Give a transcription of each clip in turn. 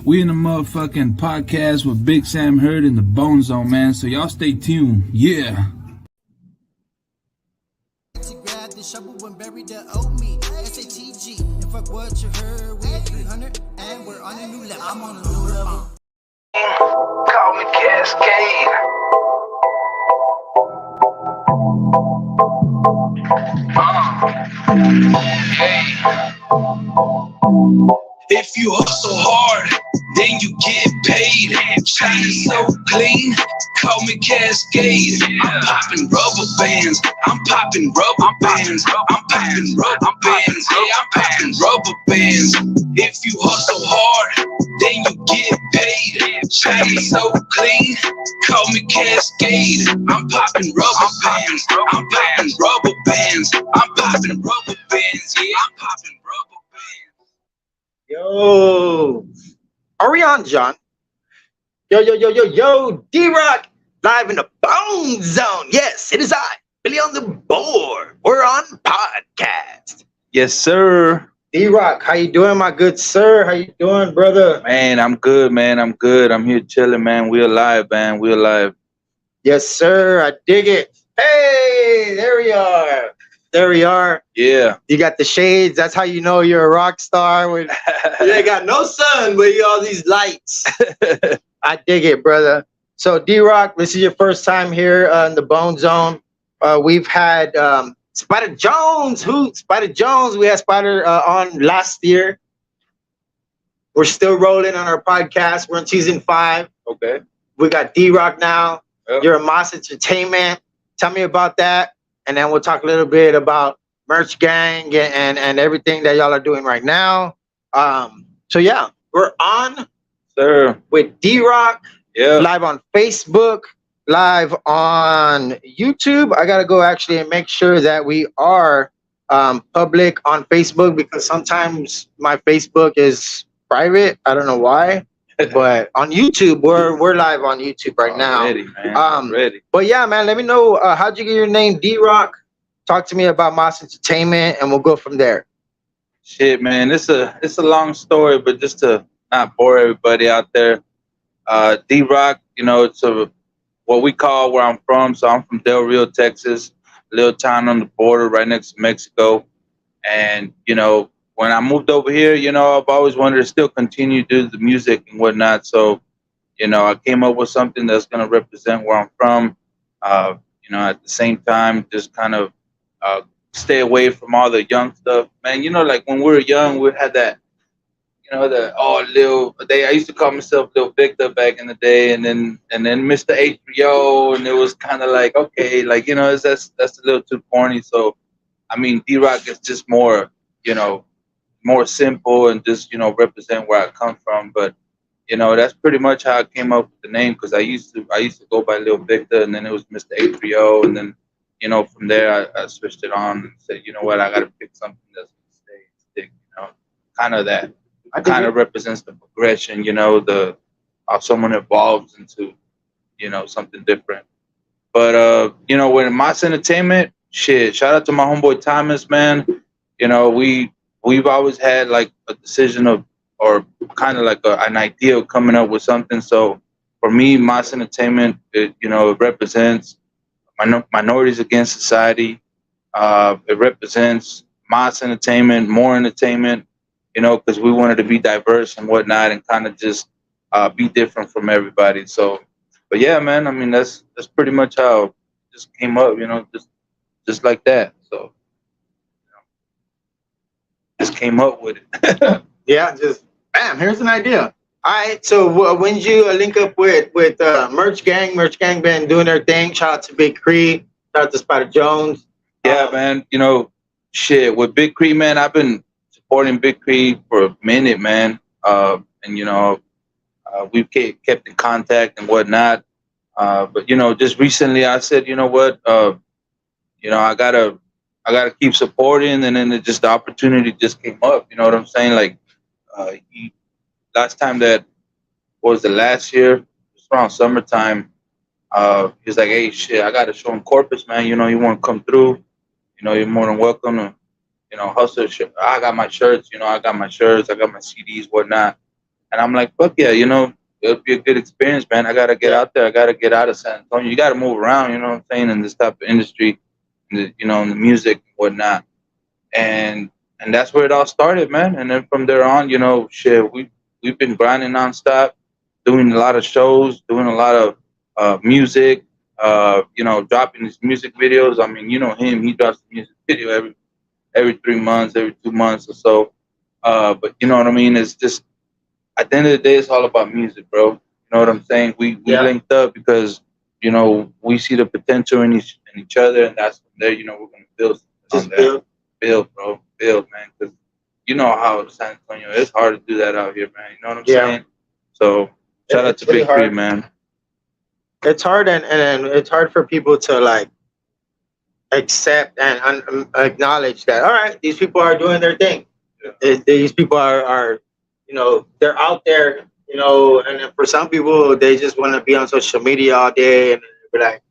We in the motherfucking podcast with Big Sam Hurd in the BoneZone, man. So y'all stay tuned. Yeah. Grab the shovel and bury the old me. SATG. And fuck what you heard. We at 300 and we're on a new level. I'm on a new level. Call me Cascade. Hey. If you hustle hard, then you get paid. Shining so clean, call me Cascade. I'm popping rubber bands. I'm popping rubber bands. I'm popping rubber bands. Yeah, I'm popping rubber bands. If you hustle hard, then you get paid. Shining so clean, call me Cascade. I'm popping rubber bands. I'm popping rubber bands. I'm popping rubber bands. Yeah, I'm popping rubber bands. Yo, are we on, John? Yo, D-Rock, live in the Bone Zone. Yes, it is I, Billy on the board. We're on podcast. Yes, sir. D-Rock, how you doing, my good sir? How you doing, brother? Man, I'm good, man. I'm good. I'm here chilling, man. We alive, man. We alive. Yes, sir. I dig it. Hey, there we are. There we are. Yeah. You got the shades. That's how you know you're a rock star. You ain't got no sun, but you got all these lights. I dig it, brother. So, D-Rock, this is your first time here in the Bone Zone. We've had Spider Jones. Spider Jones. We had Spider on last year. We're still rolling on our podcast. We're in season 5. Okay. We got D-Rock now. Yep. You're a Moss Entertainment. Tell me about that. And then we'll talk a little bit about Merch Gang and everything that y'all are doing right now. So, yeah, we're on Sir. with D-Rock. Yeah. Live on Facebook, live on YouTube. I got to go actually and make sure that we are public on Facebook because sometimes my Facebook is private. I don't know why. But on YouTube, we're live on YouTube right now. Ready, man. Ready. But yeah, man, let me know how'd you get your name, D-Rock? Talk to me about Moss Entertainment, and we'll go from there. Shit, man. It's a long story, but just to not bore everybody out there, D-Rock, it's what we call where I'm from. So I'm from Del Rio, Texas, a little town on the border right next to Mexico. And, when I moved over here, I've always wanted to still continue to do the music and whatnot. So, I came up with something that's going to represent where I'm from. At the same time, just kind of stay away from all the young stuff. Man, like when we were young, we had that, I used to call myself Lil Victor back in the day, and then Mr. H3O, and it was kind of like, okay, like, that's a little too corny. So, I mean, D-Rock is just more, more simple and just, represent where I come from. But, that's pretty much how I came up with the name, because I used to go by Lil Victor, and then it was Mr. A3O, and then, from there I switched it on and said, you know what, I got to pick something that's going to stick, kind of that. I kind of represents the progression, the how someone evolves into, something different. But, with Moss Entertainment, shit, shout out to my homeboy Thomas, man. We've always had like a decision of, or kind of like an idea of coming up with something. So for me, Moss Entertainment, it represents minorities against society. It represents Moss Entertainment, more entertainment, because we wanted to be diverse and whatnot and kind of just be different from everybody. So, but yeah, man, I mean, that's pretty much how it just came up, just like that. So, just came up with it. Yeah, just bam, here's an idea. All right, so when did you link up with Merch Gang? Merch Gang been doing their thing. Shout out to Big Cree. Shout out to Spider Jones. Yeah, man, shit, with Big Cree, man, I've been supporting Big Cree for a minute, man. And, we've kept in contact and whatnot. But, just recently I said, you know what, I gotta keep supporting, and then the opportunity just came up. You know what I'm saying? Like, last time last year, just around summertime, he was like, hey, shit, I got to show him Corpus, man. You want to come through, you're more than welcome to, hustle. I got my shirts, I got my CDs, whatnot. And I'm like, fuck yeah, you know, it'll be a good experience, man. I gotta get out there. I gotta get out of San Antonio. You gotta move around, you know what I'm saying, in this type of industry, you know, in the music and whatnot. And that's where it all started, man. And then from there on, you know, shit, we've been grinding nonstop, doing a lot of shows, doing a lot of music, you know, dropping these music videos. I mean, you know him, he drops a music video every 3 months, every 2 months or so. But you know what I mean? It's just at the end of the day, it's all about music, bro. You know what I'm saying? We linked up because you know we see the potential in each other, and that's from there. You know, we're gonna build. Just build, bro, build, man. Because you know how San Antonio, it's hard to do that out here, man. You know what I'm saying? So shout out to Big Three, man. It's hard, and it's hard for people to like accept and acknowledge that. All right, these people are doing their thing. Yeah. These people are, you know, they're out there. You know, and for some people, they just want to be on social media all day and be like,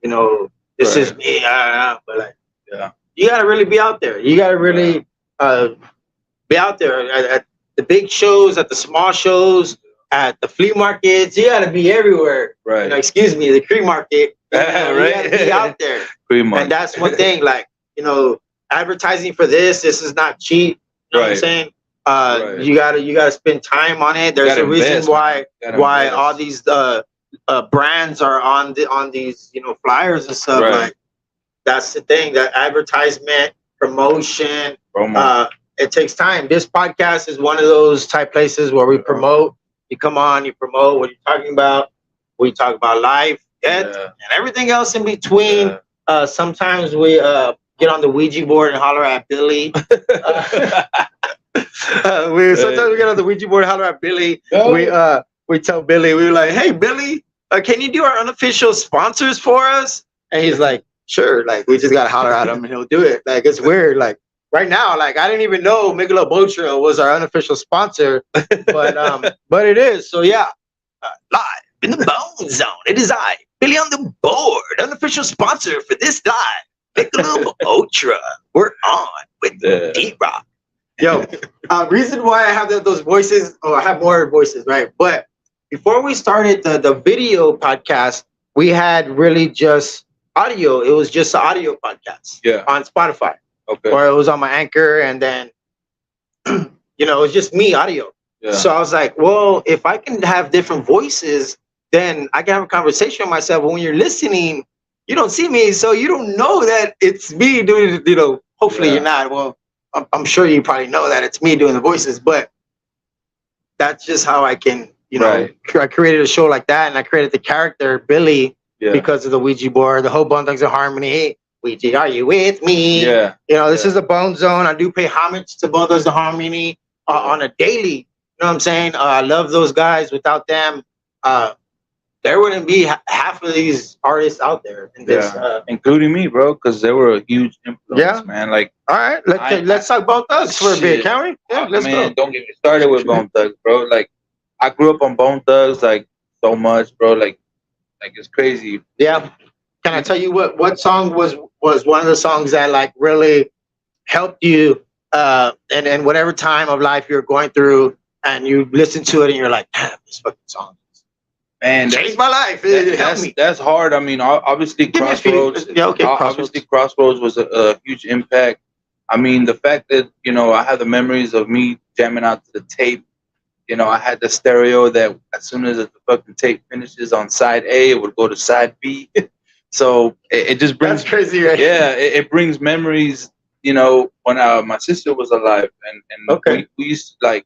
you know, this is me. But like, yeah, you gotta really be out there. You gotta really be out there at the big shows, at the small shows, at the flea markets. You gotta be everywhere. Right. You know, excuse me, the free market. You know, right. You gotta be out there. Free market. And that's one thing. Like, you know, advertising for this is not cheap. You know what I'm saying? You gotta spend time on it. There's a reason why all these brands are on these, you know, flyers and stuff. Like, that's the thing. That advertisement, promotion, it takes time. This podcast is one of those type places where we promote. You come on, you promote what you're talking about. We talk about life, death, and everything else in between. Sometimes we get on the Ouija board and holler at Billy. Sometimes we get on the Ouija board and holler at Billy. We tell Billy, we were like, hey, Billy, can you do our unofficial sponsors for us? And he's like, sure. Like, we just got to holler at him and he'll do it. Like, it's weird. Like, right now, like, I didn't even know Michelob Ultra was our unofficial sponsor, but it is. So yeah, live in the BoneZone. It is I, Billy on the board, unofficial sponsor for this live Michelob Ultra. We're on with D-Rock. Yo, reason why I have those voices, I have more voices, right? But before we started the video podcast, we had really just audio. It was just an audio podcast on Spotify. Okay. Or it was on my Anchor, and then, you know, it was just me, audio. Yeah. So I was like, well, if I can have different voices, then I can have a conversation with myself. But when you're listening, you don't see me, so you don't know that it's me doing, you know, hopefully you're not. Well, I'm sure you probably know that it's me doing the voices, but that's just how I can, you know, I created a show like that, and I created the character, Billy, because of the Ouija board, the whole Bone Thugs and Harmony. Ouija, are you with me? Yeah. You know, this is the BoneZone. I do pay homage to Bone Thugs and Harmony on a daily. You know what I'm saying? I love those guys. Without them, there wouldn't be half of these artists out there. In this, including me, bro, because they were a huge influence, man. Like, all right, let's talk Bone Thugs for a bit, can we? Yeah, let's go. Don't get me started with Bone Thugs, bro. Like, I grew up on Bone Thugs, like, so much, bro. Like it's crazy. Yeah. Can I tell you what song was one of the songs that like really helped you and whatever time of life you're going through, and you listen to it and you're like, damn, this fucking song, man, changed my life. That's hard. I mean, obviously Crossroads. Obviously Crossroads was a huge impact. I mean, the fact that, you know, I have the memories of me jamming out to the tape. You know, I had the stereo that as soon as the fucking tape finishes on side A, it would go to side B. So it just brings... That's crazy, right? Yeah, it brings memories, you know, when my sister was alive. And we used to, like,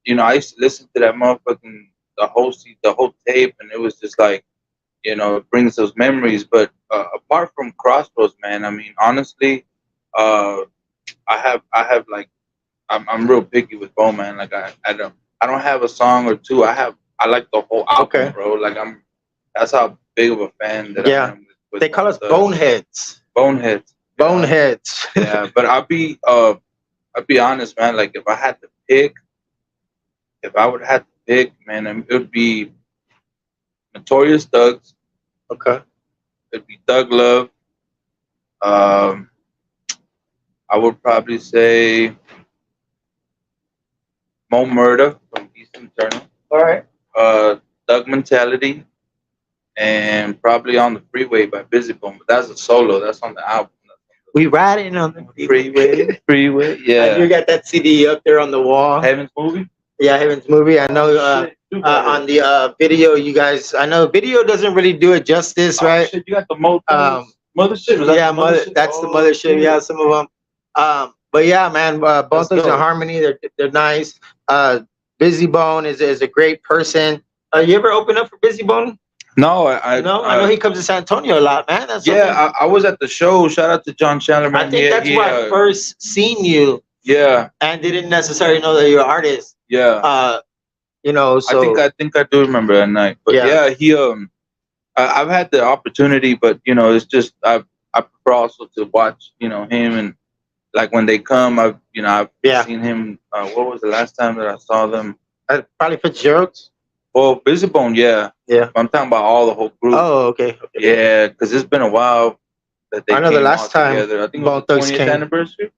you know, I used to listen to that motherfucking, the whole tape, and it was just like, you know, it brings those memories. But apart from Crossroads, man, I mean, honestly, I have like, I'm real picky with Bone, man. Like, I don't have a song or two. I like the whole album, bro. Like, that's how big of a fan that I am with they call us boneheads. Boneheads. Boneheads. Yeah, but I'll be honest, man. Like, if I had to pick, if I would have to pick, man, it would be Notorious Thugs. Okay. It'd be Thug Love. I would probably say Mo Murda from Eastern Eternal. All right. Thug Mentality, and probably On the Freeway by Busy Bone. But that's a solo. That's on the album. We riding on the Freeway. Freeway. Yeah. You got that CD up there on the wall. Heaven's Movie. Yeah, Heaven's Movie. I know on the video, you guys. I know video doesn't really do it justice, right? Shit, you got the Mothership. That's the Mothership. Yeah, some of them. But yeah, man, both those in harmony. They're nice. Busy Bone is a great person. You ever open up for Busy Bone? No, I know he comes to San Antonio a lot, man. I was at the show. Shout out to John Chandler. I think that's where I first seen you. Yeah, and didn't necessarily know that you're an artist. Yeah. So I think I do remember that night. But yeah, he I've had the opportunity, but it's just I prefer also to watch him, and like when they come, I've seen him. What was the last time that I saw them? Probably Fitzgerald's. Well, Busy Bone, yeah. I'm talking about all the whole group. Oh, okay. Yeah, because it's been a while that they. I know the last time together. I think it was the 20th anniversary.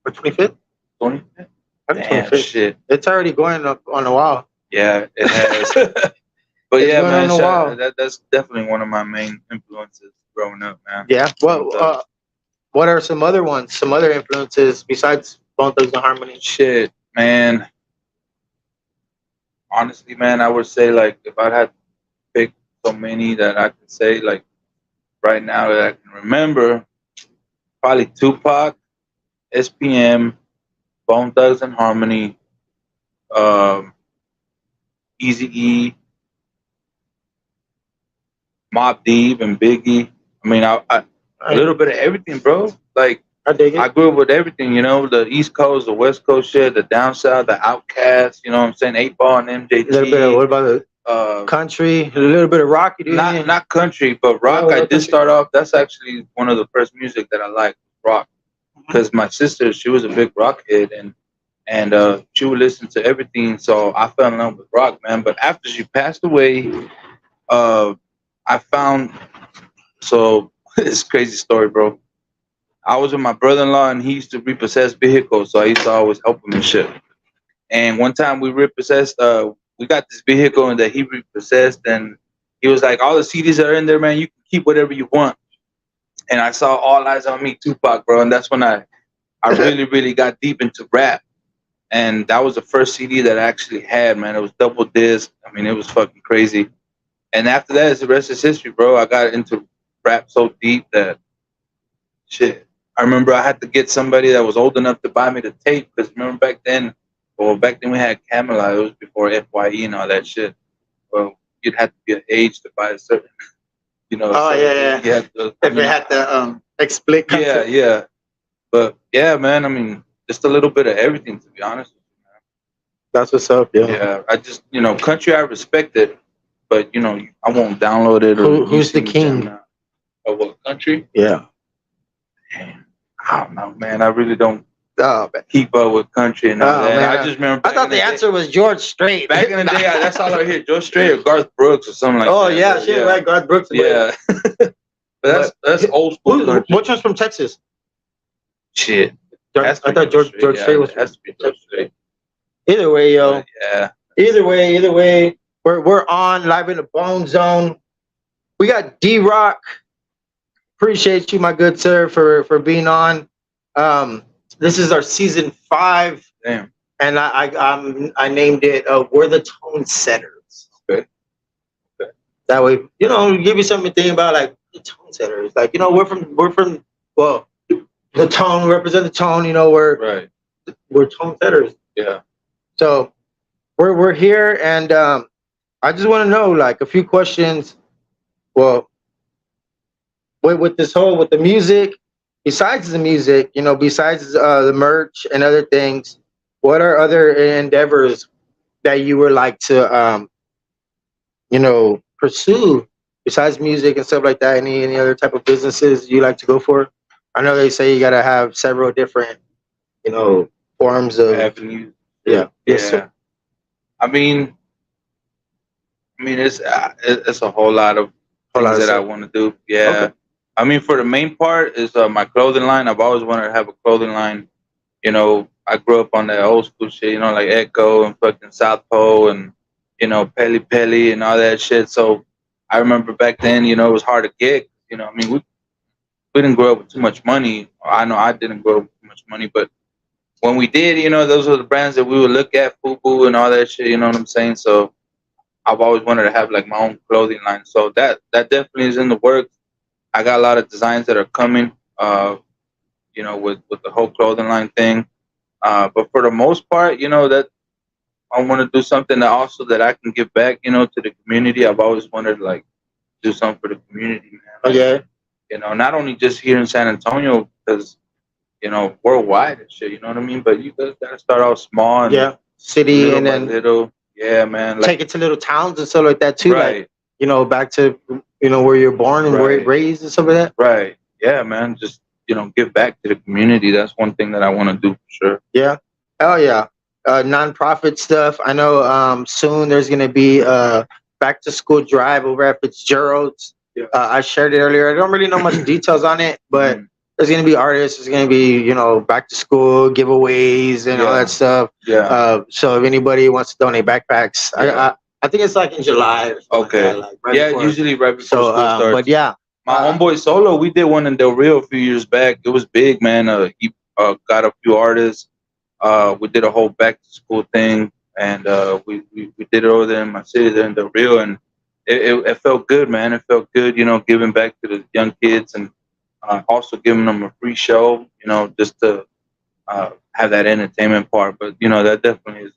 Or 25th? 25th. Damn, shit. It's already going up on a while. Yeah, it has. But yeah, man, that's definitely one of my main influences growing up, man. Yeah. Well, what are some other ones? Some other influences besides Bone Thugs and Harmony? Shit, man. Honestly, man, I would say like if I had to pick so many that I could say like right now that I can remember, probably Tupac, SPM, Bone Thugs and Harmony, Eazy-E, Mobb Deep, and Biggie. I mean, I a little bit of everything, bro. Like I dig it. I grew up with everything, the East Coast, the West Coast shit, the down south, the Outkast, you know what I'm saying? 8-Ball and MJG. A little bit of, what about the country? A little bit of rock? Not country, but rock. I did start off. That's actually one of the first music that I liked, rock. Because my sister, she was a big rock head, and she would listen to everything. So I fell in love with rock, man. But after she passed away, I found, so it's a crazy story, bro. I was with my brother-in-law, and he used to repossess vehicles, so I used to always help him and shit. And one time we repossessed, we got this vehicle and that he repossessed, and he was like, all the CDs that are in there, man, you can keep whatever you want. And I saw All Eyes on Me, Tupac, bro, and that's when I really, really got deep into rap. And that was the first CD that I actually had, man. It was double disc. I mean, it was fucking crazy. And after that, the rest is history, bro. I got into rap so deep that, shit. I remember I had to get somebody that was old enough to buy me the tape, because remember back then we had Camelot. It was before FYE and all that shit. Well, you'd have to be of age to buy a certain, Oh, so yeah. You had to, if it had the explicit concept. Yeah. But yeah, man, I mean, just a little bit of everything, to be honest with you, man. That's what's up, yeah. Yeah, I just, country I respect it, but, I won't download it. Who's the king? Of what country? Yeah. Damn, I don't know, man. I really don't keep up with country and all that. Man. I just remember. I thought the answer was George Strait. Back in the day, that's all I hear. George Strait or Garth Brooks or something like that. Oh, yeah, shit, right. Garth Brooks. Yeah. But that's old school country. Which one's from Texas? Shit. I thought George Strait was. Has to be George Strait. Either way, yo. Yeah. Either way, we're on live in the BoneZone. We got D-Rock. Appreciate you, my good sir, for being on. This is our season 5. Damn. And I named it "We're the Tone Setters." Okay. That way, give you something to think about, like the tone setters. Like, we're from the tone, we represent the tone. We're tone setters. Yeah. So we're here, and I just want to know like a few questions. Well, with the music, besides the music, besides the merch and other things, what are other endeavors that you would like to, pursue besides music and stuff like that? Any other type of businesses you like to go for? I know they say you got to have several different, forms of avenues. Yeah. Yes, sir. I mean, it's a whole lot of things that I want to do. Yeah. Okay. I mean, for the main part is my clothing line. I've always wanted to have a clothing line, you know, I grew up on that old school shit, you know, like Echo and fucking South Pole and, you know, Peli Peli and all that shit. So I remember back then, you know, it was hard to get, you know, I mean, we didn't grow up with too much money. I know I didn't grow up with too much money, but when we did, you know, those were the brands that we would look at, FUBU and all that shit, you know what I'm saying? So I've always wanted to have like my own clothing line. So that definitely is in the works. I got a lot of designs that are coming, you know, with the whole clothing line thing. But for the most part, you know, that I want to do something that also that I can give back, you know, to the community. I've always wanted to like do something for the community, man. Like, Yeah. you know, not only just here in San Antonio, because, you know, worldwide and shit, you know what I mean? But you guys gotta start out small and city little and by then little. Yeah, man. Like, take it to little towns and stuff like that too. right. Like, you know, back to, you know, where you're born and where Right. you're raised and stuff like that. Right. Yeah, man. Just, you know, give back to the community. That's one thing that I want to do for sure. Yeah. Oh yeah. Non-profit stuff. I know soon there's gonna be a back to school drive over at Fitzgerald's. Yeah. I shared it earlier. I don't really know much details on it, but there's gonna be artists, there's gonna be, you know, back to school giveaways and all that stuff. Yeah. So if anybody wants to donate backpacks, Yeah. I think it's like in July or something Okay. like that, like right Yeah, before. usually right before So school starts. but yeah. My homeboy Solo, we did one in Del Rio a few years back. It was big, man. He got a few artists. We did a whole back to school thing, and we did it over there in my city, there in Del Rio, and it felt good, man. It felt good, you know, giving back to the young kids and also giving them a free show, you know, just to have that entertainment part. But you know, that definitely is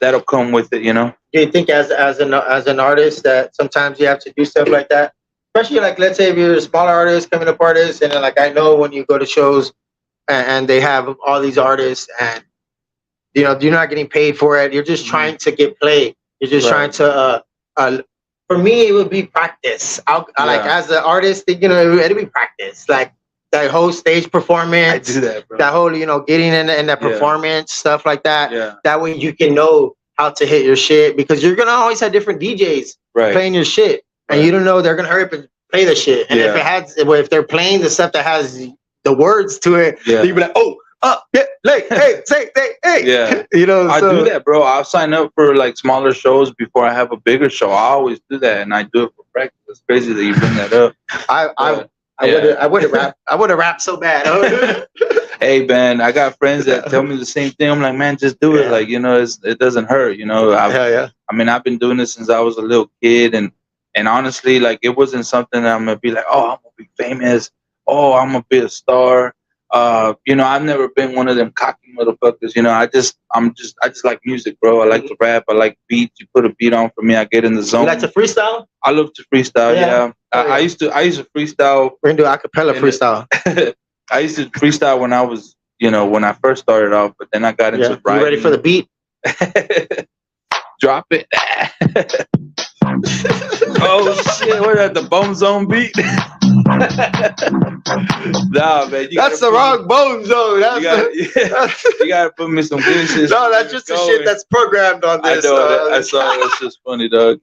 that'll come with it, you know. Do you think as an artist that sometimes you have to do stuff like that? Especially like, let's say if you're a smaller artist, coming up artist, and then like I know when you go to shows and they have all these artists and you know you're not getting paid for it, you're just trying to get played. You're just trying to. For me, it would be practice. Like as an artist, you know, it'd be practice. Like that whole stage performance. I do that, bro. That whole, you know, getting in that performance stuff like that. Yeah. That way you can know how to hit your shit because you're gonna always have different DJs playing your shit, and you don't know they're gonna hurry up and play the shit. And if they're playing the stuff that has the words to it, you'd be like, oh, like, hey, say, hey, yeah. You know, I do that, bro. I'll sign up for like smaller shows before I have a bigger show. I always do that, and I do it for practice. It's crazy that you bring that up. I would have rapped so bad. Hey, man, I got friends that tell me the same thing. I'm like, man, just do it. Like, you know, it doesn't hurt. You know, I mean, I've been doing this since I was a little kid, and honestly, like, it wasn't something that I'm gonna be like, oh, I'm gonna be famous. Oh, I'm gonna be a star. You know, I've never been one of them cocky motherfuckers. You know, I just like music, bro. I like to rap. I like beats. You put a beat on for me, I get in the zone. You like to freestyle? I love to freestyle. Yeah. I used to freestyle. We're gonna do acapella freestyle. I used to freestyle when I was, you know, when I first started off, but then I got into writing. You ready for the beat? Drop it. Oh shit! What at the BoneZone beat? Nah, man. That's the wrong BoneZone. You gotta put me some good shit. No, that's just the shit that's programmed on this. I know. I saw that. That's just funny, dog.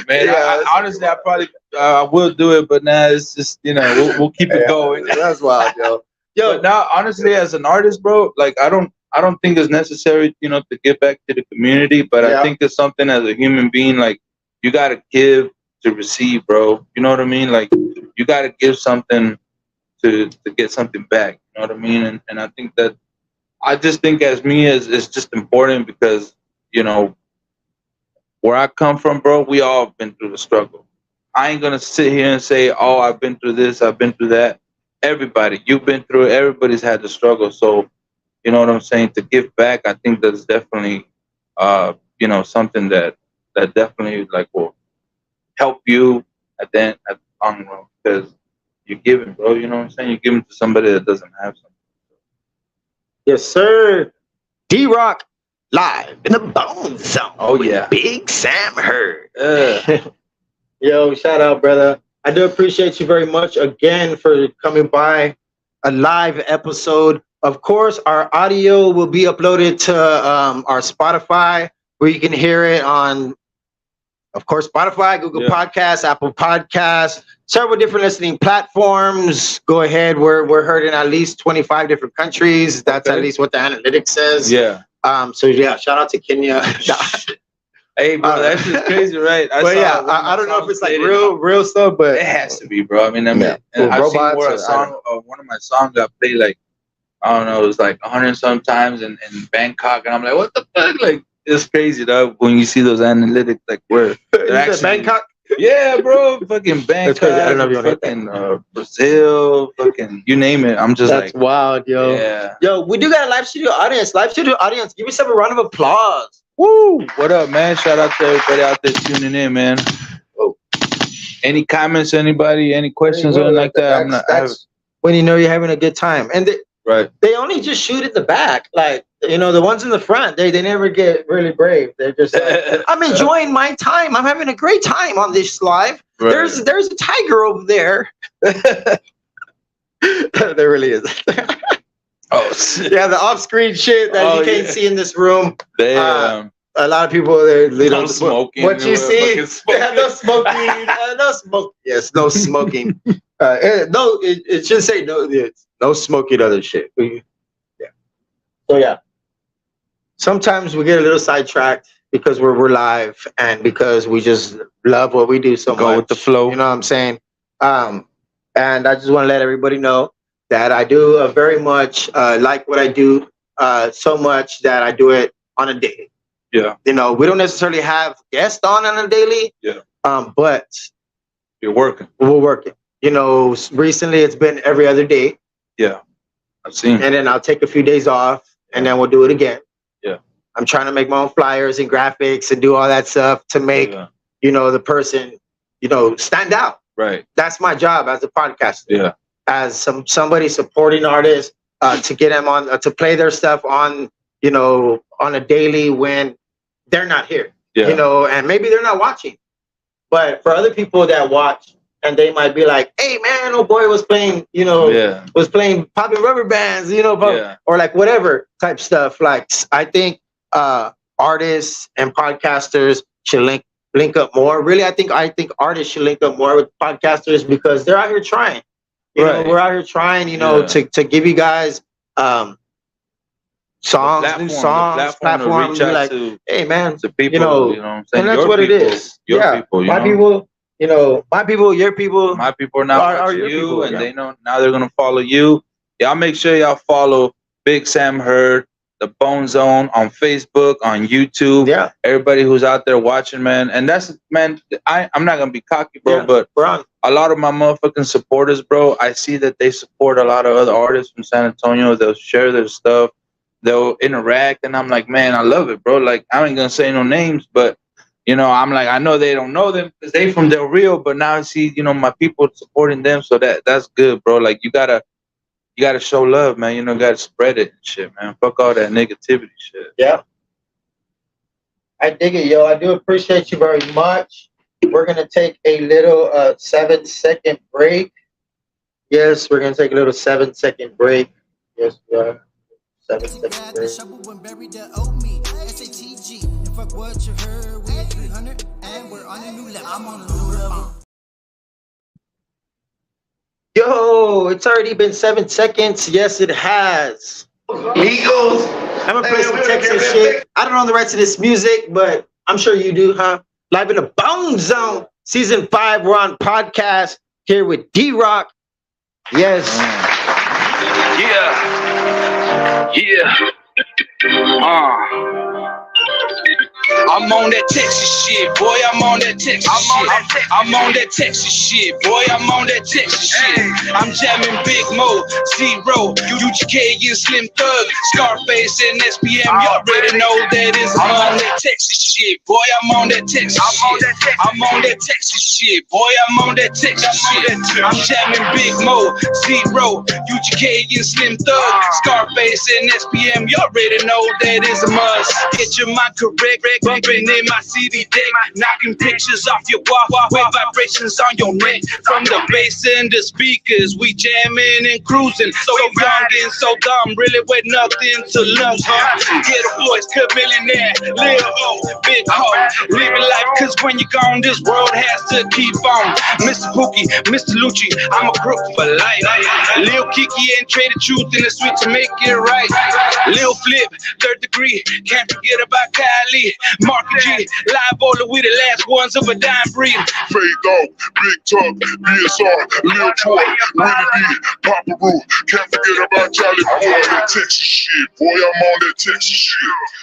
Man, honestly, I probably I will do it, but now it's just, you know, we'll keep it going. That's wild, yo. But now, honestly, as an artist, bro, like I don't think it's necessary, you know, to give back to the community. But I think it's something as a human being, like you gotta give to receive, bro. You know what I mean? Like you gotta give something to get something back. You know what I mean? And I think that I just think as me it's just important because, you know, where I come from, bro, we all been through the struggle. I ain't gonna sit here and say, oh, I've been through this, I've been through that. Everybody, you've been through it. Everybody's had the struggle. So, you know what I'm saying? To give back, I think that's definitely, you know, something that definitely like will help you at the long run because you're giving, bro. You know what I'm saying? You're giving to somebody that doesn't have something. Yes, sir. D-Rock live in the BoneZone. Oh yeah, Big Sam Hurd. Yo, shout out, brother. I do appreciate you very much again for coming by a live episode. Of course, our audio will be uploaded to our Spotify where you can hear it on of course, Spotify, Google Podcasts, Apple Podcasts, several different listening platforms. Go ahead. We're heard in at least 25 different countries. That's at least what the analytics says. Yeah. So yeah, shout out to Kenya. Hey, bro, that's just crazy, right? I don't know if it's like real stuff, but it has to be, bro. I mean, and I've seen where a song, one of my songs got played like, I don't know, it was like 100 sometimes in Bangkok, and I'm like, what the fuck? Like, it's crazy, dog. When you see those analytics, like where actually Bangkok. Yeah, bro, fucking Bangkok. I don't know if you fucking Brazil, fucking you name it. I'm just that's like, wild, yo. Yeah. Yo, we do got a live studio audience. Give yourself a round of applause. Woo! What up, man? Shout out to everybody out there tuning in, man. Oh. Any comments, anybody? Any questions or anything like that? That's when you know you're having a good time. And they only just shoot at the back. Like, you know, the ones in the front, they never get really brave. They're just like, I'm enjoying my time. I'm having a great time on this live. Right. There's a tiger over there. There really is. Oh, shit. Yeah, the off-screen shit that you can't see in this room. Damn. A lot of people, they're no smoking. What you see? Yeah, no smoking. No smoke. Yes, no smoking. It should say no smoking other shit. Yeah. So yeah. Sometimes we get a little sidetracked because we're live and because we just love what we do so much. Go with the flow. You know what I'm saying? And I just want to let everybody know that I do very much like what I do so much that I do it on a daily. Yeah. You know, we don't necessarily have guests on a daily. Yeah. But you're working. We're working. You know, recently it's been every other day. Yeah. I've seen. And then I'll take a few days off and then we'll do it again. Yeah. I'm trying to make my own flyers and graphics and do all that stuff to make, you know, the person, you know, stand out. Right. That's my job as a podcaster. Yeah. As somebody supporting artists to get them on, to play their stuff on, you know, on a daily when they're not here. Yeah. You know, and maybe they're not watching. But for other people that watch, and they might be like, hey, man, oh boy was playing, you know, was playing popping rubber bands, you know, or like whatever type stuff. Like, I think artists and podcasters should link up more. Really, I think artists should link up more with podcasters because they're out here trying. You know, we're out here trying, you know, to give you guys songs, new songs, platforms. Like, hey, man, people, you know what I'm saying? And that's what it is. People, my people. You know, my people, your people. My people are now watching you, and they know now they're gonna follow you. Y'all make sure y'all follow Big Sam Heard, the BoneZone on Facebook, on YouTube. Yeah. Everybody who's out there watching, man. And that's, man, I'm not gonna be cocky, bro, but a lot of my motherfucking supporters, bro, I see that they support a lot of other artists from San Antonio. They'll share their stuff, they'll interact, and I'm like, man, I love it, bro. Like, I ain't gonna say no names, but you know, I'm like, I know they don't know them because they from Del Rio, but now I see, you know, my people supporting them, so that's good, bro. Like, you gotta show love, man. You know, gotta spread it and shit, man. Fuck all that negativity shit. Yeah, I dig it, yo. I do appreciate you very much. We're gonna take a little 7-second break. Yes, we're gonna take a little 7-second break. Yes, we are. 7-second break. Fuck what you heard, we're 300 and we're on a new level. I'm on a new level. Yo, it's already been 7 seconds. Yes, it has. Eagles. I'm gonna play some Texas shit. I don't know the rest of this music, but I'm sure you do, huh? Live in the BoneZone, season 5. We're on podcast here with D-Rock. Yes. I'm on that Texas shit, boy. I'm on that Texas shit. I'm on that Texas shit, boy. I'm on that Texas shit. I'm jamming Big Mo, Zero, UGK and Slim Thug, Scarface and SPM. Y'all already know that is. I'm on that Texas shit, boy. I'm on that Texas shit. I'm on that Texas shit, boy. I'm on that Texas shit. I'm jamming Big Mo, Zero, UGK and Slim Thug, Scarface and SPM. Y'all already know that is a must. Get your mind correct. bumping in my CD deck, knocking pictures off your wall with vibrations on your neck. From the bass and the speakers, we jamming and cruising. So young and so dumb, really with nothing to lose, huh? Get a voice, good millionaire, Lil O, big ho, living life, cause when you're gone, this world has to keep on. Mr. Pookie, Mr. Lucci, I'm a crook for life. Lil Kiki and Trader Truth in the sweet to make it right. Lil Flip, third degree, can't forget about Kylie. Mark G, live baller, we the last ones of a dime breed. Fade Dog, Big Tuck, BSR, Lil Troy, Winnie D, Papa Roo. Can't forget about Charlie Boy. That Texas shit, boy, I'm on that Texas shit.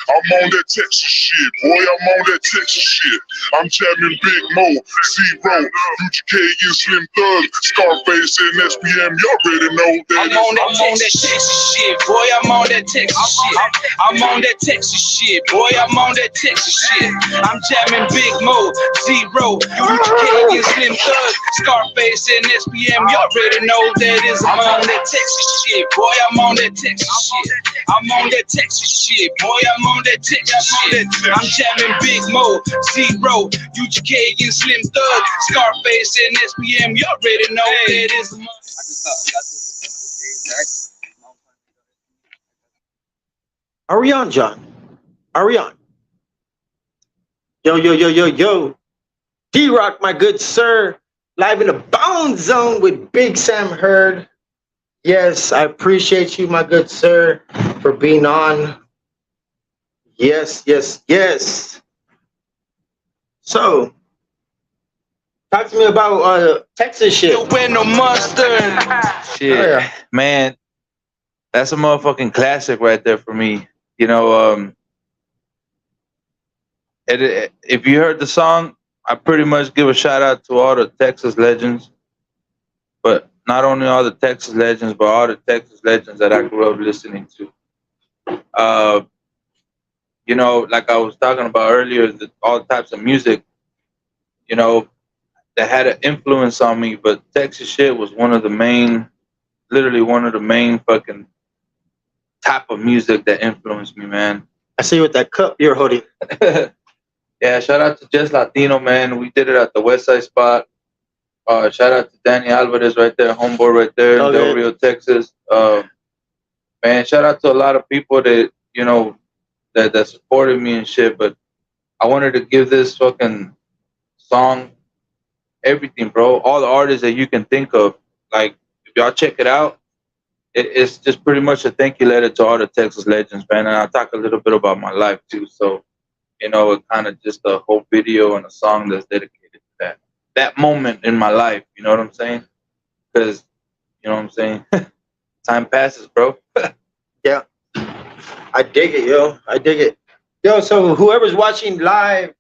I'm on that Texas shit, boy, I'm on that Texas shit. I'm jamming Big Mo, C-Row, UGK and Slim Thug, Scarface and SPM, y'all already know that. I'm on that Texas shit, boy, I'm on that Texas shit. I'm on that Texas shit, boy, I'm on that Texas shit. I'm jamming Big Mo, Z-Ro, UGK and Slim Thug, Scarface and SPM, y'all already know that is. I'm on that Texas shit, boy, I'm on that Texas shit. I'm on that Texas shit, boy, I'm on that Texas shit. I'm jamming Big Mo, Z-Ro, UGK and Slim Thug, Scarface and SPM, y'all already know that is. Are we on, John? Are we on? Yo. D-Rock, my good sir. Live in the BoneZone with Big Sam Heard. Yes, I appreciate you, my good sir, for being on. Yes. So, talk to me about Texas shit. You wear no mustard. Shit, Oh, yeah. man, that's a motherfucking classic right there for me. You know, if you heard the song, I pretty much give a shout out to all the Texas legends, but not only all the Texas legends, but all the Texas legends that I grew up listening to. You know, like I was talking about earlier, all types of music, you know, that had an influence on me, but Texas shit was literally one of the main fucking type of music that influenced me, man. I see you with that cup you're holding. Yeah, shout out to Just Latino, man. We did it at the West Side spot. Shout out to Danny Alvarez right there, homeboy right there in Del Rio, Texas. Man, shout out to a lot of people that, you know, that supported me and shit, but I wanted to give this fucking song everything, bro. All the artists that you can think of. Like, if y'all check it out, it's just pretty much a thank you letter to all the Texas legends, man. And I'll talk a little bit about my life, too. So, you know, it kind of just a whole video and a song that's dedicated to that moment in my life. You know what I'm saying? Because, you know what I'm saying? Time passes, bro. Yeah. I dig it, yo. I dig it. Yo, so whoever's watching live,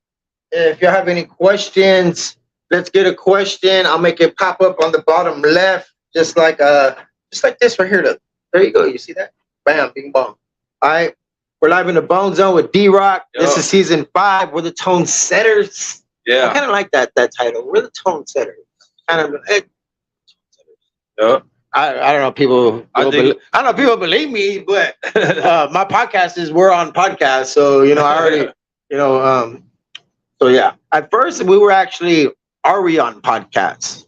if you have any questions, let's get a question. I'll make it pop up on the bottom left, just like this right here. There you go. You see that? Bam, bing bong. All right. We're live in the BoneZone with D-Rock. This is season 5. We're the tone setters. Yeah. I kind of like that title. We're the tone setters. Kind of. Yeah. I don't know. People believe me, but my podcast we're on podcast, so you know I already, you know, so yeah. At first, we were actually Are We On podcast.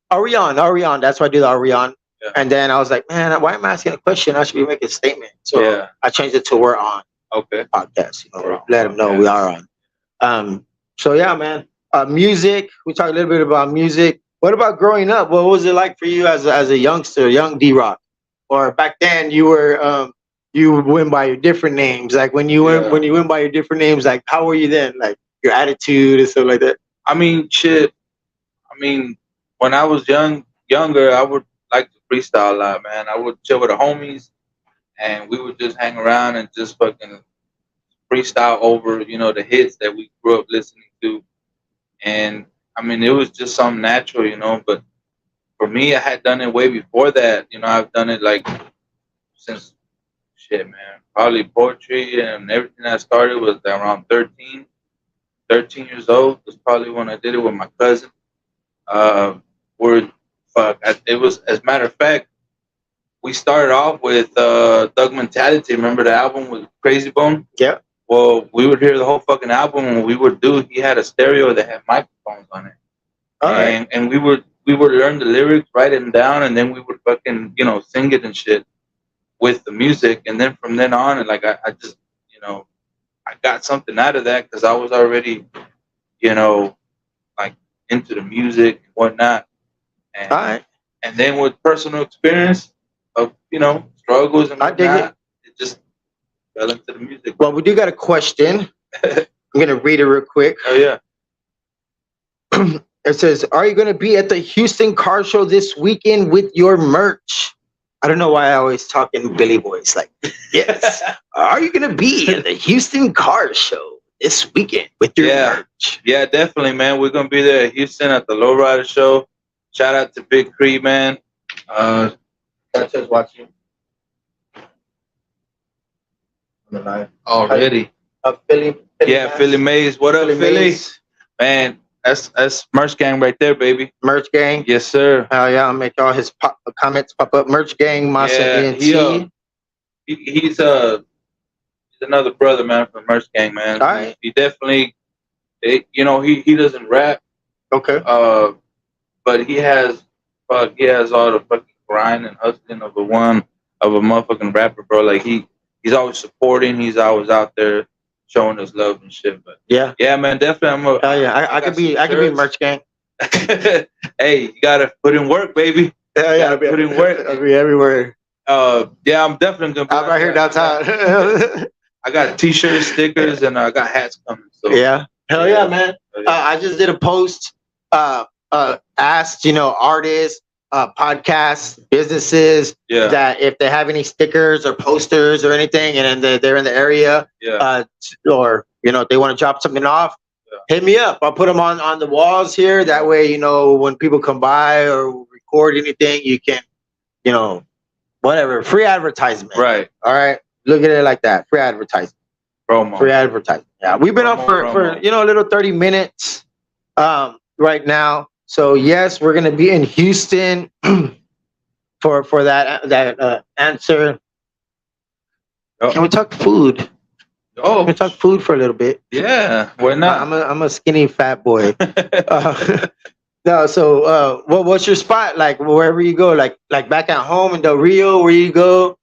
Are we on? That's why I do the Are We On. Yeah. And then I was like, man, why am I asking a question? I should be making a statement. So I changed it to We're On. Okay. Podcast. You know, let them know we are on. So yeah, man. Music. We talked a little bit about music. What about growing up? What was it like for you as a youngster, young D-Rock? Or back then you were you went by your different names. Like when you went by your different names, like how were you then? Like your attitude and stuff like that. I mean, shit. I mean, when I was younger, I would like to freestyle a lot, man. I would chill with the homies, and we would just hang around and just fucking freestyle over, you know, the hits that we grew up listening to. And I mean, it was just something natural, you know, but for me, I had done it way before that. You know, I've done it like since shit, man. Probably poetry and everything I started was around 13 years old. Was probably when I did it with my cousin. It was, as a matter of fact, we started off with Thug Mentality. Remember the album with Crazy Bone? Yeah. Well, we would hear the whole fucking album, and he had a stereo that had microphones on it. All right. And we would learn the lyrics, write them down, and then we would fucking, sing it and shit with the music. And then from then on, and like, I just, I got something out of that because I was already, like into the music and whatnot. And, All right. And then with personal experience of, struggles and I dig whatnot, it just fell into the music. Well, we do got a question. I'm going to read it real quick. Oh, yeah. It says, are you going to be at the Houston Car Show this weekend with your merch? I don't know why I always talk in Billy voice. Like, yes. Are you going to be at the Houston Car Show this weekend with your merch? Yeah, definitely, man. We're going to be there at Houston at the Lowrider Show. Shout out to Big Cree, man. That's just watching. On the live. Already. Philly Philly Mays. What up, Philly? Mays. Man, that's Merch Gang right there, baby. Merch Gang. Yes, sir. Oh yeah, I'll make all his comments pop up. Merch Gang, Masa ENT. He's another brother, man, from Merch Gang, man. All right. He definitely, he doesn't rap. Okay. But he has all the fucking grind and hustling of a motherfucking rapper, bro. Like he's always supporting. He's always out there showing us love and shit. But yeah, man, definitely. I could be Merch Gang. Hey, you gotta put in work, baby. Yeah, put in work. I'll be everywhere. Yeah, I'm definitely gonna. I'm right here downtown. I got t-shirts, stickers, and I got hats coming. So yeah, hell yeah, man. I just did a post. Asked artists, podcasts, businesses that if they have any stickers or posters or anything, and they're in the area, or if they want to drop something off, hit me up. I'll put them on the walls here. That way, when people come by or record anything, you can, whatever, free advertisement. Right. All right. Look at it like that. Free advertisement. Promo. Free advertisement. Yeah. We've been up for a little 30 minutes right now. So yes, we're gonna be in Houston for that answer. Can we talk food? Oh, can we talk food for a little bit? Yeah, why not? I'm a skinny fat boy. No, so what's your spot like wherever you go? Like back at home in Del Rio, where you go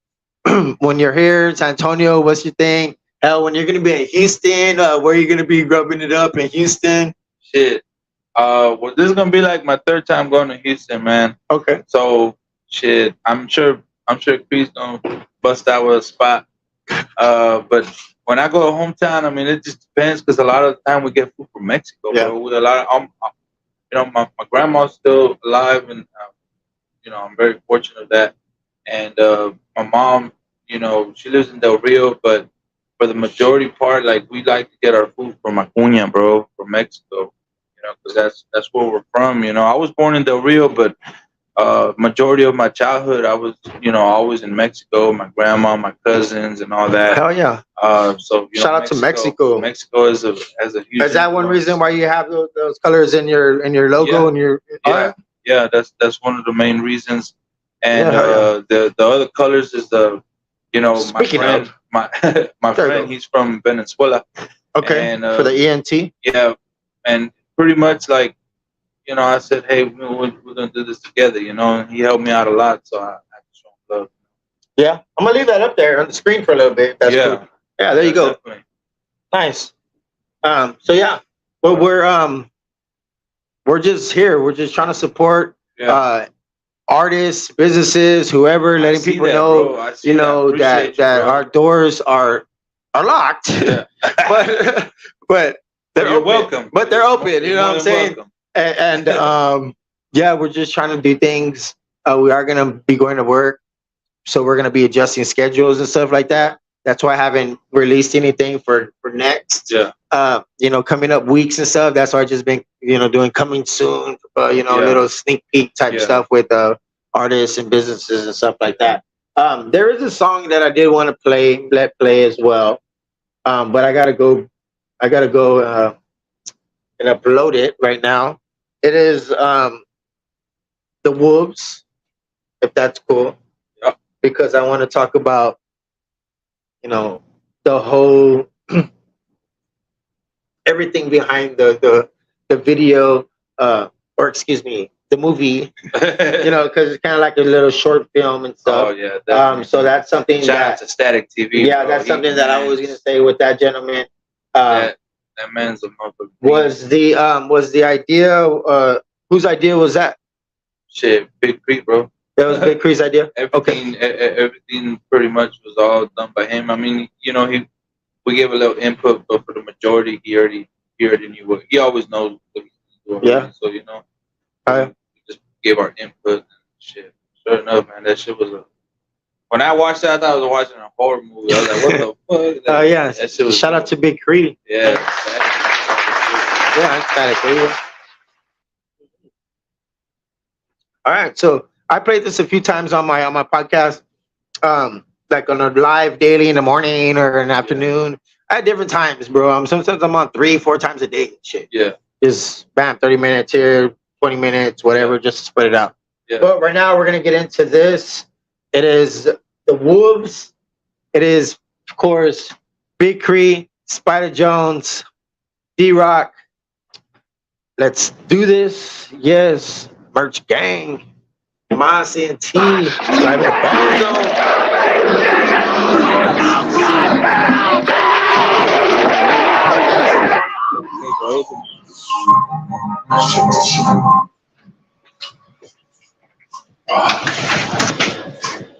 when you're here, San Antonio? What's your thing? Hell, when you're gonna be in Houston, where are you gonna be grubbing it up in Houston? Shit. Well, this is gonna be like my third time going to Houston, man. Okay. So, shit, I'm sure Chris gonna bust out with a spot. But when I go to hometown, I mean, it just depends because a lot of the time we get food from Mexico. Yeah. Bro. With a lot of, my grandma's still alive, and I'm very fortunate of that. And my mom, she lives in Del Rio, but for the majority part, like we like to get our food from Acuña, bro, from Mexico. Because that's where we're from. I was born in Del Rio, but majority of my childhood, I was, always in Mexico. My grandma, my cousins, and all that. Hell yeah! So shout out to Mexico. Mexico has a huge. Is that one reason why you have those colors in your logo and your? Yeah, that's one of the main reasons. And the other colors is the, Speaking my friend, of. my friend, he's from Venezuela. Okay. And for the ENT. Yeah, and pretty much like, I said, hey, we're gonna do this together, and he helped me out a lot, so I show him love. Yeah, I'm gonna leave that up there on the screen for a little bit. That's cool. Yeah, there you go. Definitely. Nice. So yeah, but we're just here. We're just trying to support artists, businesses, whoever, letting people know, that our doors are locked. Yeah. but they're open. Welcome. But they're open, you know what I'm saying? And we're just trying to do things. We are gonna be going to work, so we're gonna be adjusting schedules and stuff like that. That's why I haven't released anything for next. Yeah. Coming up weeks and stuff. That's why I just been doing coming soon. Little sneak peek type stuff with artists and businesses and stuff like that. There is a song that I did want to let play as well, but I gotta go and upload it right now. It is the Wolves, if that's cool. Yeah. Because I want to talk about, the whole everything behind the video, or excuse me, the movie. Because it's kind of like a little short film and stuff. Oh yeah, definitely. So that's something Shout out to Static TV. Yeah, bro. that's something that I was gonna say with that gentleman. That man's a motherfucker. Was the idea? Whose idea was that? Shit, Big Creek, bro. That was Big Creek's idea. Everything pretty much was all done by him. I mean, we gave a little input, but for the majority, he already knew what. He always knows what he's doing. Yeah. So we just gave our input and shit. Sure enough, man, that shit was a. When I watched that, I thought I was watching a horror movie. I was like, what the fuck? Yeah. That shit was Shout out to Big Creek. Yeah. Yeah, Static TV. All right, so I played this a few times on my podcast, like on a live daily in the morning or in the afternoon at different times, bro. Sometimes I'm on 3-4 times a day. Shit. Yeah. Just bam, 30 minutes here, 20 minutes, whatever, just to spread it out. Yeah. But right now we're gonna get into this. It is the Wolves. It is, of course, Big Cree, Spider Jones, D-Rock. Let's do this. Yes. Merch Gang. Mossy and T. Live at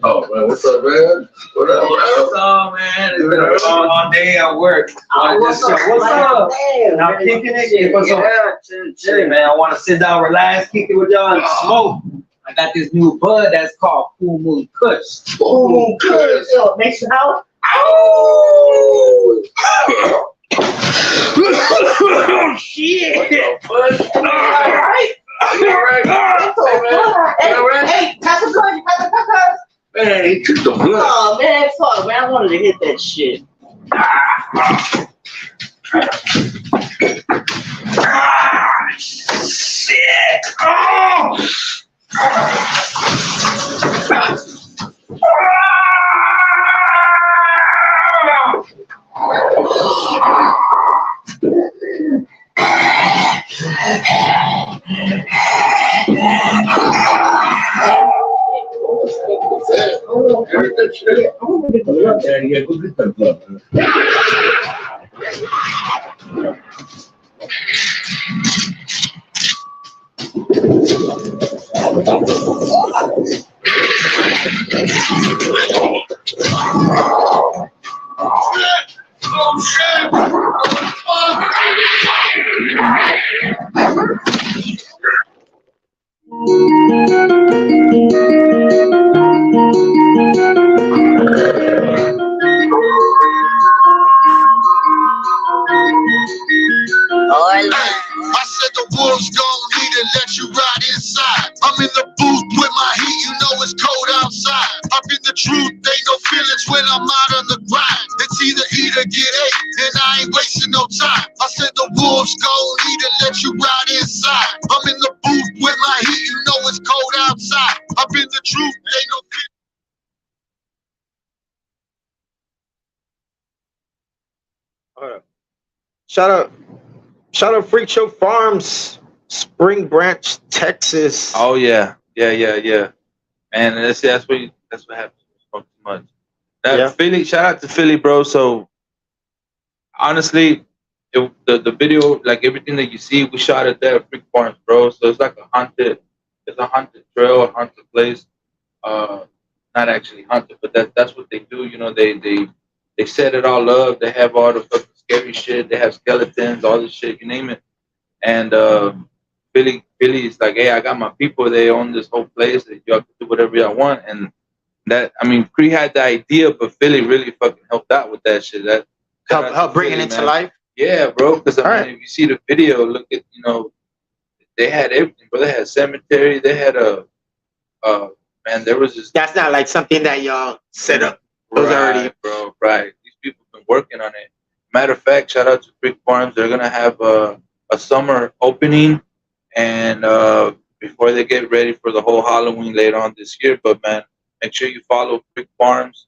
Oh man, what's up, man? What up, What's up, man? It's been a long day at work. What's up? I'm kicking it. What's up? Chill, man. I want to sit down, relax, kick it with y'all, and smoke. I got this new bud that's called Full Moon Kush. Full Moon Kush. Yo, makes you out. Oh Shit. What the fuck? All right. You all right? Hey, pass the blood. Pass the blood. Man, he took the blood. Oh, man, fuck, man. I wanted to hit that shit. Shit! Oh! I said the wolves gon' need to let you ride inside. I'm in the booth with my heat, you know it's cold outside. I've been the truth, ain't no feelings when I'm out on the grind. It's either eat or get ate, and I ain't wasting no time. I said the wolves gon' need to let you ride inside. I'm in the booth with my heat, you know it's cold outside. I've been the truth, ain't no feelings. Shout out Freak Show Farms, Spring Branch, Texas. Oh yeah. Man, that's what happens. Smoke too much. Philly, shout out to Philly, bro. So honestly, the video, like everything that you see, we shot it there at Freak Farms, bro. So it's like a haunted trail, a haunted place. Not actually haunted, but that's what they do. You know, they set it all up. They have all the fucking scary shit. They have skeletons, all this shit, you name it. And Philly is like, hey, I got my people. They own this whole place. Y'all can do whatever y'all want. And that, I mean, Cree had the idea, but Philly really fucking helped out with that shit. That help bringing it to life. Yeah, bro. Because I mean, if you see the video, look at, they had everything, bro. They had cemetery. They had man, there was just. That's not like something that y'all set up. Those already, bro. Right. These people have been working on it. Matter of fact, shout out to Freak Farms. They're gonna have a summer opening, and before they get ready for the whole Halloween later on this year. But man, make sure you follow Freak Farms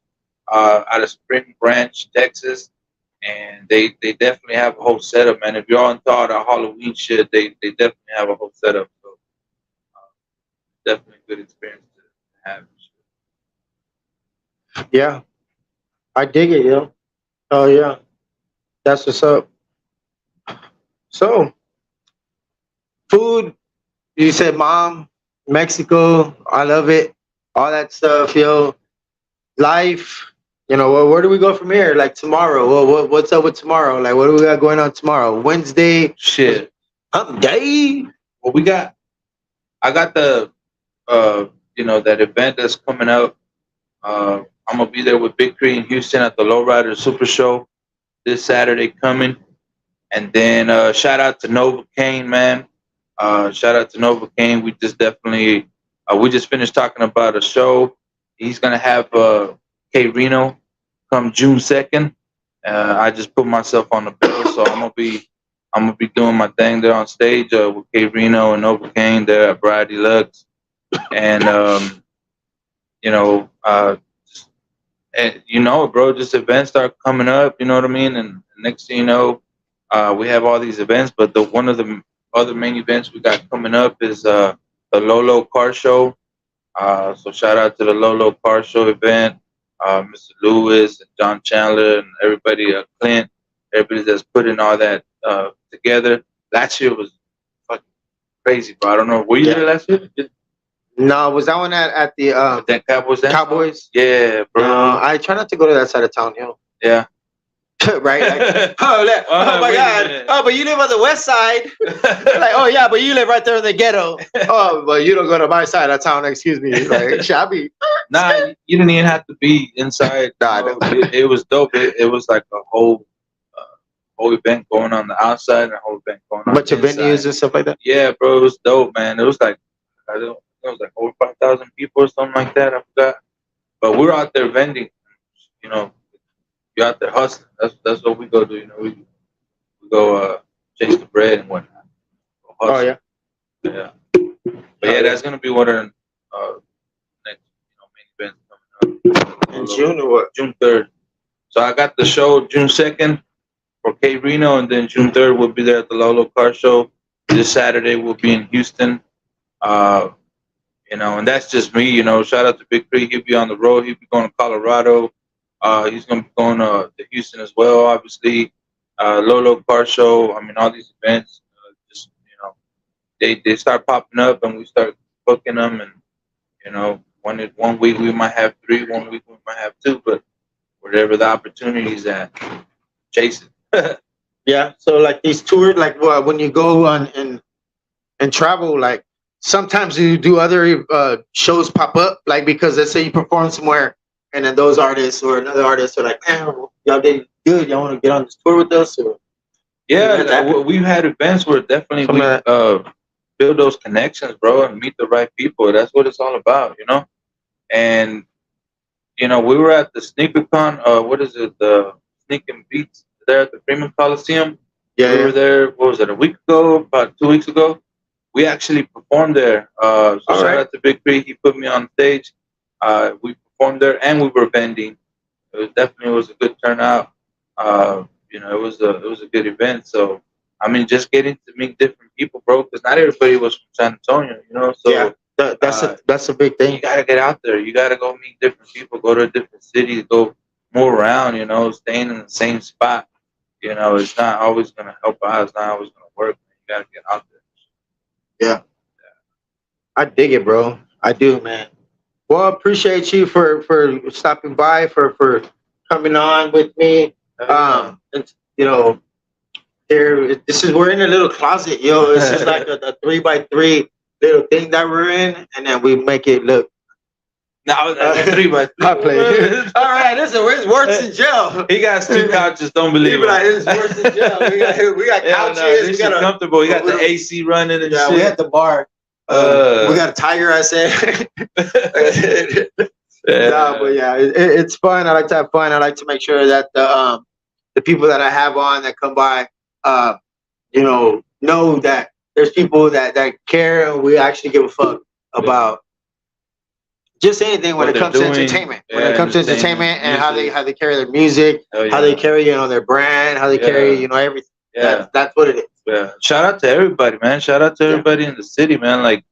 out of Spring Branch, Texas. and they definitely have a whole setup, man. If you're into all the Halloween shit, they definitely have a whole setup. So definitely a good experience to have. Yeah, I dig it, yo. Oh yeah, that's what's up. So, food. You said, Mom, Mexico. I love it. All that stuff, yo. Life. You know, where do we go from here? Like tomorrow. What's up with tomorrow? Like, what do we got going on tomorrow? Wednesday. Shit. Hump day. Well, I got the that event that's coming up. I'm gonna be there with Big Cree in Houston at the Lowrider Super Show this Saturday coming. And then shout out to Novocaine, man. Shout out to Novocaine. We just definitely we just finished talking about a show. He's gonna have K Reno come June 2nd. I just put myself on the bill, so I'm gonna be doing my thing there on stage with K Reno and Novocaine there at Bride Deluxe. And bro, just events start coming up, you know what I mean? And next thing you know, we have all these events, but one of the other main events we got coming up is the Lolo Car Show. So shout out to the Lolo Car Show event, Mr. Lewis and John Chandler and everybody, Clint, everybody that's putting all that together. Last year was fucking crazy, bro. I don't know. Were you there last year? No, was that one at the That Cowboys? Cowboys? Yeah, bro. I try not to go to that side of town, yo. Yeah. Right? Like, oh my God. Oh, but you live on the west side. Like, oh yeah, but you live right there in the ghetto. Oh, but you don't go to my side of town, excuse me. Like, shabby. Nah, you didn't even have to be inside. It was dope. It was like a whole event going on the outside and a whole event going on bunch of venues and stuff like that. Yeah, bro, it was dope, man. It was like it was like over 5,000 people or something like that. I forgot. But we were out there vending. You know, you're out there hustling. That's what we go do. You know, we go chase the bread and whatnot. Oh yeah. Yeah. But yeah, that's gonna be one of the next main events coming up. In June or what? June 3rd. So I got the show June 2nd for K Reno, and then June 3rd we'll be there at the Lolo Car Show. This Saturday we'll be in Houston. And that's just me, shout out to Big Cree. He'll be on the road. He'll be going to Colorado. He's going to be going to Houston as well, obviously. Lolo Car Show. I mean, all these events, they start popping up and we start booking them. And, one week we might have 3, 1 week we might have 2, but whatever the opportunity is at, chase it. Yeah. So like these tours, like when you go on and travel, like, sometimes you do other shows pop up, like because let's say you perform somewhere and then those artists or another artist are like, man, y'all did good. Y'all want to get on this tour with us? Or yeah, we've had events where definitely we build those connections, bro, and meet the right people. That's what it's all about, And, we were at the SneakerCon, what is it, the Sneak and Beats there at the Freeman Coliseum. Yeah, we were there, what was it, a week ago, about 2 weeks ago? We actually performed there. So shout out to Big Cree. He put me on stage. We performed there and we were vending. It definitely was a good turnout. It was a good event. So I mean, just getting to meet different people, bro. Because not everybody was from San Antonio, So yeah, that's a big thing. You gotta get out there. You gotta go meet different people. Go to a different city. Go move around. Staying in the same spot. It's not always gonna help out. It's not always gonna work. You gotta get out there. Yeah. I dig it, bro. I do, man. Well, I appreciate you for stopping by, for coming on with me. And we're in a little closet, yo. This is like a 3x3 little thing that we're in, and then we make it look. No, 3x3. I play. All right, listen, it's worse than jail. He got 2 couches. Don't believe it. Like, it's worse than jail. We got couches. We got comfortable. You got the AC running and shit. We had the bar. We got a tiger, I said. No, but yeah, it's fun. I like to have fun. I like to make sure that the people that I have on that come by, know that there's people that care and we actually give a fuck about just anything when what it they're comes to doing. entertainment. When Yeah, it comes to entertainment and how music. they carry their music, Oh, yeah. how they carry their brand, how they carry everything. Yeah. That's what it is. Yeah. Shout out to everybody, man. Shout out to everybody in the city, man. Like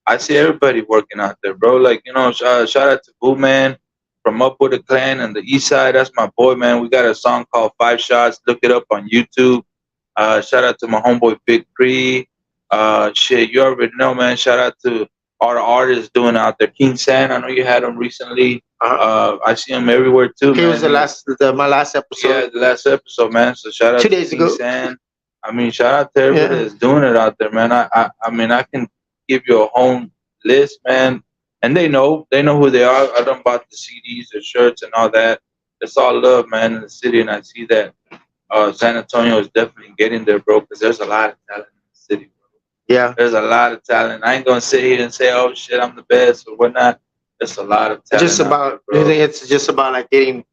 I see everybody working out there, bro. Like shout out to Boo Man from Up with the Clan and the East Side. That's my boy, man. We got a song called 5 Shots. Look it up on YouTube. Shout out to my homeboy Big Pre. Shit, you already know, man. Shout out to all the artists doing out there. King San, I know you had him recently. I see him everywhere too. He was my last episode. Yeah, the last episode, man. So shout out 2 to days King ago. San. I mean, shout out to everybody that's doing it out there, man. I mean, I can give you a home list, man, and they know who they are. I done bought the CDs, the shirts, and all that. It's all love, man, in the city, and I see that San Antonio is definitely getting there, bro, because there's a lot of talent in the city, bro. Yeah, there's a lot of talent. I ain't gonna sit here and say, oh shit, I'm the best or whatnot. There's a lot of talent. Just about, I think it's just about like getting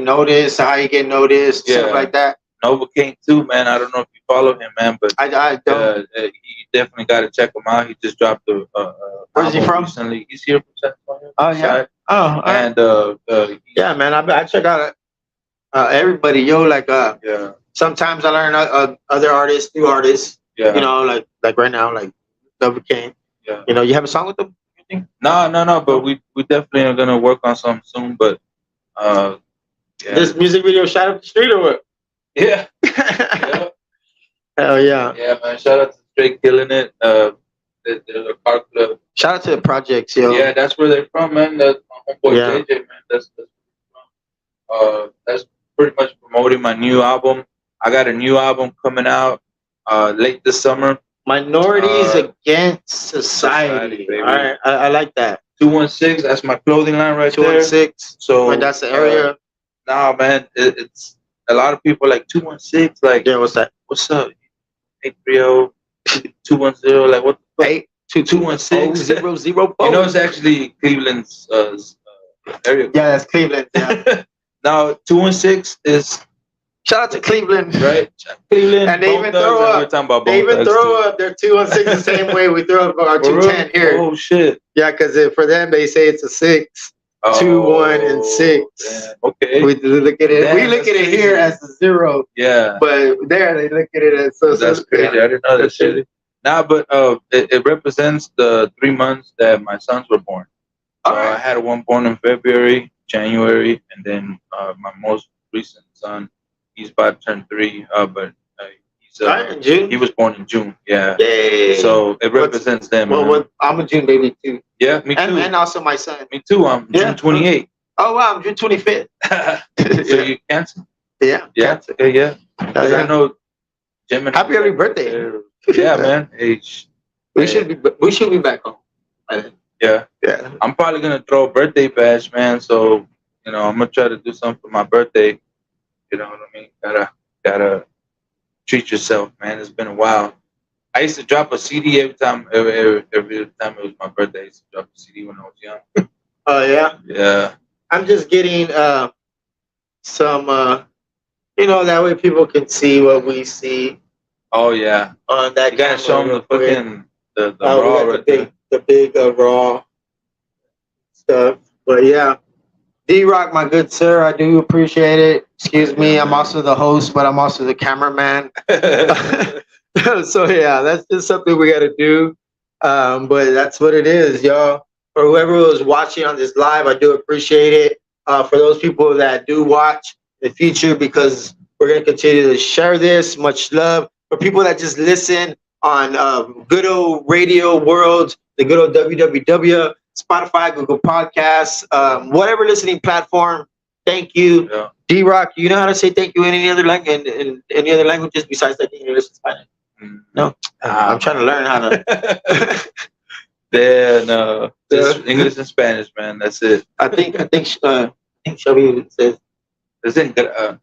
noticed, how you get noticed, stuff like that. Nova King too, man. I don't know if you follow him, man, but I don't. You definitely got to check him out. He just dropped a Where's he from? Recently. He's here from San Antonio. Oh yeah. Oh, and yeah, man. I check out everybody. Like sometimes I learn other artists, new artists. Yeah. You know, like right now, like Nova King. Yeah. You know, you have a song with them? No. But we definitely are gonna work on something soon. But this music video shot up the street or what? Yeah. Hell yeah. Yeah, man. Shout out to Straight killing it. The car club. Shout out to the projects, yo. Yeah, that's where they're from, man. That's my homeboy JJ, man. That's where they're from. That's pretty much promoting my new album. I got a new album coming out late this summer. Minorities Against Society. All right, I like that. 216. That's my clothing line right 216. there. So that's the area. Nah, man. It's a lot of people like 216. Like, yeah, what's that? What's up? 830 210. Like, what the fuck? 216 004. You know, it's actually Cleveland's area. Yeah, that's Cleveland. Yeah. Now 216 is. Shout out to Cleveland, right? Cleveland, and they even throw up. They even throw up their 216 the same way we throw up our 210 here. Oh shit! Yeah, because for them they say it's a 6, 2, 1, and 6. Damn. Okay. We look at it. Damn, we look at it here as a 0. Yeah. But there they look at it as so. That's crazy. I didn't know that shit. Nah, but it represents the 3 months that my sons were born. So I had one born in February, January, and then my most recent son. He's about to turn 3, but he's in June? He was born in June. Yeah. Yay. So it represents them. Well, I'm a June baby too. Yeah, me too. And also my son. Me too. I'm June 28th. Oh wow, I'm June 25th. So you Cancer? Yeah. Yeah. Yeah. I know. Gemini. Happy early birthday. Yeah, man. Hey, we should be back home. Yeah. I'm probably gonna throw a birthday bash, man. So I'm gonna try to do something for my birthday. You know what I mean? Gotta treat yourself, man. It's been a while. I used to drop a CD every time it was my birthday. I used to drop a CD when I was young. Oh yeah. Yeah. I'm just getting some that way people can see what we see. Oh yeah. On that, you gotta show them the fucking the raw right there. The big raw stuff. But yeah. D-Rock, my good sir, I do appreciate it. Excuse me, I'm also the host, but I'm also the cameraman. So yeah, that's just something we got to do. But that's what it is, y'all. For whoever was watching on this live, I do appreciate it. For those people that do watch in the future, because we're going to continue to share this. Much love. For people that just listen on good old radio world, the good old www. Spotify, Google Podcasts, whatever listening platform. Thank you, D-Rock. You know how to say thank you in any other language, in any other languages besides like English and Spanish? No, I'm trying to learn how to. Yeah, no, just English and Spanish, man. That's it. I think Shelby says, gracias,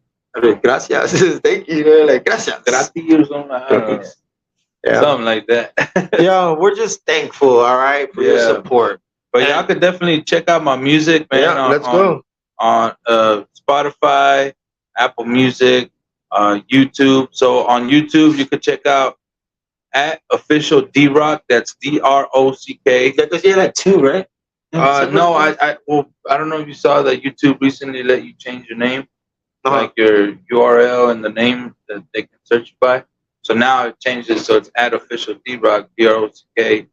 thank you, like gracias, gracias or something. Something like that. Yo, we're just thankful, all right, for your support. But y'all could definitely check out my music, man. Yeah, let's go. On Spotify, Apple Music, YouTube. So on YouTube, you could check out @official D-Rock. That's DROCK. Yeah, because you had 2, right? No, well, I don't know if you saw that YouTube recently let you change your name, like your URL and the name that they can search you by. So now it changes, so it's @official D-Rock, DROCK,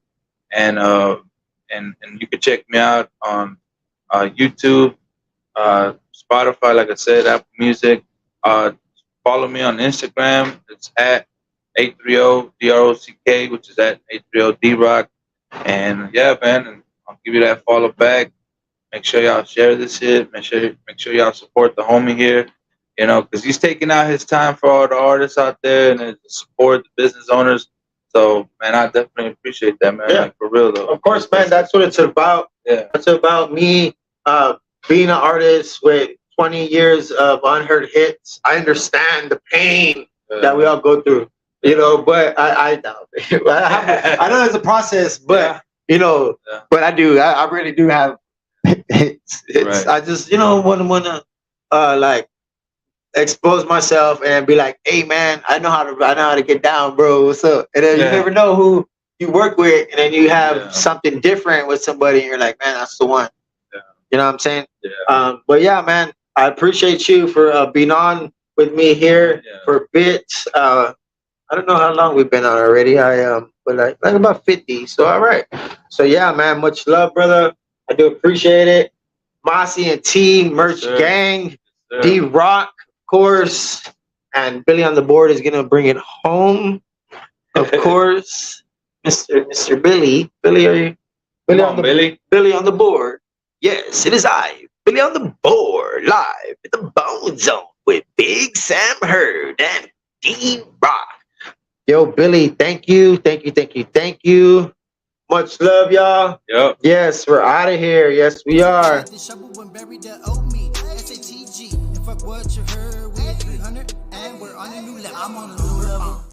and you can check me out on YouTube, Spotify, like I said, Apple Music. Follow me on Instagram. It's @830DROCK, which is @830DRock. And yeah, man, and I'll give you that follow back. Make sure y'all share this shit. Make sure y'all support the homie here. You know, because he's taking out his time for all the artists out there and to support the business owners. So, man, I definitely appreciate that, man. Yeah. Like, for real, though. Of course, man. That's what it's about. Yeah. It's about me being an artist with 20 years of unheard hits. I understand the pain that we all go through, you know, but I know it's a process, but, you know, but I really do have hits. Right. I just, you know, want to like expose myself and be like, hey, man, I know how to get down, bro. What's up? And then you never know who you work with, and then you have something different with somebody, and you're like, man, that's the one. Yeah. You know what I'm saying? Yeah. But yeah, man, I appreciate you for being on with me here for bits. I don't know how long we've been on already. But like about 50. So all right. So yeah, man, much love, brother. I do appreciate it. Mossy and T, Merch Gang, D-Rock, of course, and Billy on the board is gonna bring it home. Of course, Mr. Billy. Billy, are you? Billy on the board. Yes, it is I, Billy on the board, live at the BoneZone with Big Sam Hurd and D-Rock. Yo, Billy, thank you. Much love, y'all. Yep. Yes, we're out of here. Yes, we are. The shovel when buried that owe me. SATG. And fuck what you heard. We at 300 and we're on a new level. I'm on a new level.